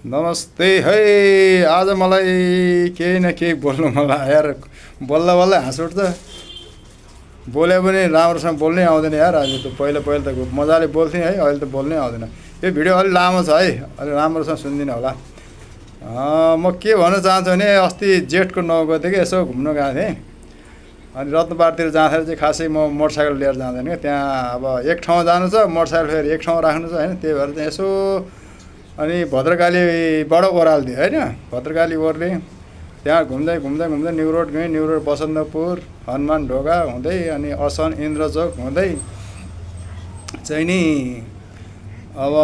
नमस्ते है। आज मलाई केही न केही बोल्नु मलाई यार, बल्ल बल्ल हाँस उठ्छ। बोले पनि राम्रोसँग बोल्नै आउँदैन यार। आज त पहिला पहिला त मजाले बोल्थेँ है, अहिले त बोल्नै आउँदैन। यो भिडियो अलि लामो छ है, अलि राम्रोसँग सुनिदिनु होला। म के भन्न चाहन्छु भने अस्ति जेठको 9 गतेको यसो घुम्न गएको थिएँ। अनि रत्नपारतिर जाँदाखेरि चाहिँ खासै म मोटरसाइकल लिएर जाँदैन क्या। त्यहाँ अब एक ठाउँ जानु छ, मोटरसाइकल फेरि एक ठाउँ राख्नु छ होइन। त्यही भएर चाहिँ यसो अनि भद्रकालीबाट ओह्राल्थेँ होइन। भद्रकाली ओर्ले त्यहाँ घुम्दै घुम्दै घुम्दै न्यु रोड गएँ। न्यु रोड बसन्तपुर, हनुमान ढोका हुँदै अनि असन इन्द्रचोक हुँदै चाहिँ नि अब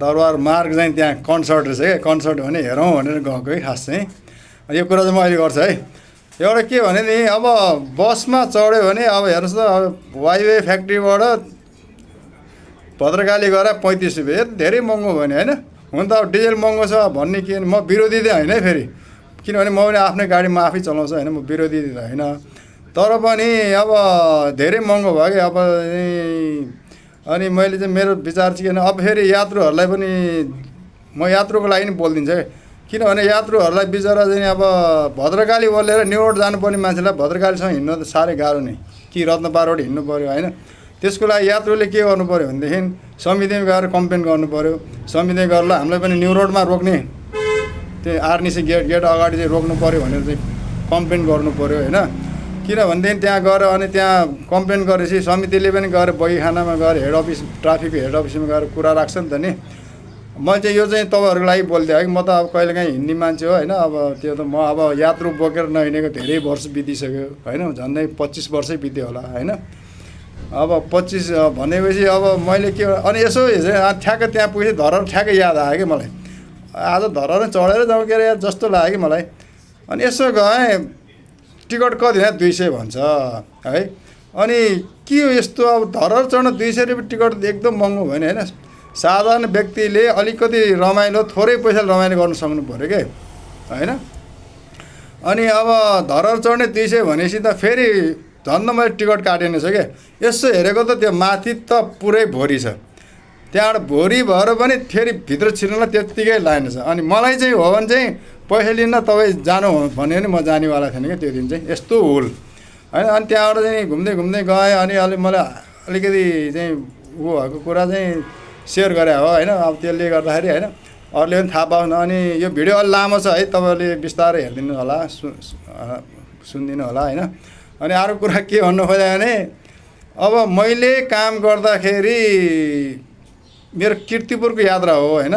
दरबार मार्ग चाहिँ त्यहाँ कन्सर्ट रहेछ क्या। कन्सर्ट भने हेरौँ भनेर गएको है खास चाहिँ। यो कुरा चाहिँ म अहिले गर्छु है। एउटा के भने नि, अब बसमा चढ्यो भने अब हेर्नुहोस् त, अब वाइवे फ्याक्ट्रीबाट भद्रकाली गएर 35 रुपियाँ धेरै महँगो भयो नि होइन। हुन त अब डिजेल महँगो छ भन्ने के, म विरोधी त होइन है फेरि, किनभने म पनि आफ्नै गाडी म आफै चलाउँछु होइन। म विरोधी त होइन, तर पनि अब धेरै महँगो भयो कि अब। अनि मैले चाहिँ मेरो विचार चाहिँ किन अब फेरि यात्रुहरूलाई पनि म यात्रुको लागि नि बोलिदिन्छु है। किनभने यात्रुहरूलाई बिचरा चाहिँ अब भद्रकाली ओर्लेर न्यु रोड जानुपर्ने मान्छेलाई भद्रकालीसँग हिँड्न त साह्रै गाह्रो नै, कि रत्नपारबाट हिँड्नु पऱ्यो होइन। त्यसको लागि यात्रुले के गर्नु पऱ्यो भनेदेखि समितिमा गएर कम्प्लेन गर्नु पऱ्यो। समितिमा गएर हामीलाई पनि न्यु रोडमा रोक्ने, त्यो आर्निसी गेट अगाडि चाहिँ रोक्नु पऱ्यो भनेर चाहिँ कम्प्लेन गर्नु पऱ्यो होइन। किनभनेदेखि त्यहाँ गएर अनि त्यहाँ कम्प्लेन गरेपछि समितिले पनि गएर बगीखानामा गएर हेड अफिस, ट्राफिकको हेड अफिसमा गएर कुरा राख्छ नि त नि। मैले चाहिँ यो चाहिँ तपाईँहरूको लागि बोलिदिएँ है। म त अब कहिलेकाहीँ हिँड्ने मान्छे हो होइन। अब त्यो त म अब यात्रु बोकेर नहिँडेको धेरै वर्ष बितिसक्यो होइन। झन्डै 25 वर्षै बित्यो होला होइन। अब 25 भनेपछि अब मैले के अनि यसो ठ्याक्क त्यहाँ पुगेपछि धरहर ठ्याक्कै याद आयो कि मलाई। आज धरहर चढेर जाउँ के अरे जस्तो लाग्यो कि मलाई। अनि यसो गएँ, टिकट कति होइन 200 भन्छ है। अनि के हो यस्तो, अब धरहर चढ्न 200 रुपियाँ टिकट एकदम महँगो भयो नि होइन। साधारण व्यक्तिले अलिकति रमाइलो, थोरै पैसा रमाइलो गर्नु सक्नु पऱ्यो क्या होइन। अनि अब धरहर चढ्ने 200 भनेपछि त फेरि झन् मैले टिकट काटेन छु क्या। यसो हेरेको त त्यो माथि त पुरै भोरी छ, त्यहाँबाट भोरी भएर पनि फेरि भित्र छिर्नलाई त्यत्तिकै लाइन छ। अनि मलाई चाहिँ हो भने चाहिँ पैसा लिन तपाईँ जानु भन्यो भने म जानेवाला थिएन क्या त्यो दिन चाहिँ, यस्तो हुल होइन। अनि त्यहाँबाट चाहिँ घुम्दै घुम्दै गएँ। अनि मलाई अलिकति चाहिँ ऊ भएको कुरा चाहिँ सेयर गरे हो होइन। अब त्यसले गर्दाखेरि होइन, अरूले पनि थाहा पाउनु। अनि यो भिडियो अलि लामो छ है, तपाईँले बिस्तारै हेरिदिनु होला, सुनिदिनु होला होइन। अनि अरू कुरा के भन्नु खोजेँ भने, अब मैले काम गर्दाखेरि मेरो किर्तिपुरको यात्रा हो होइन।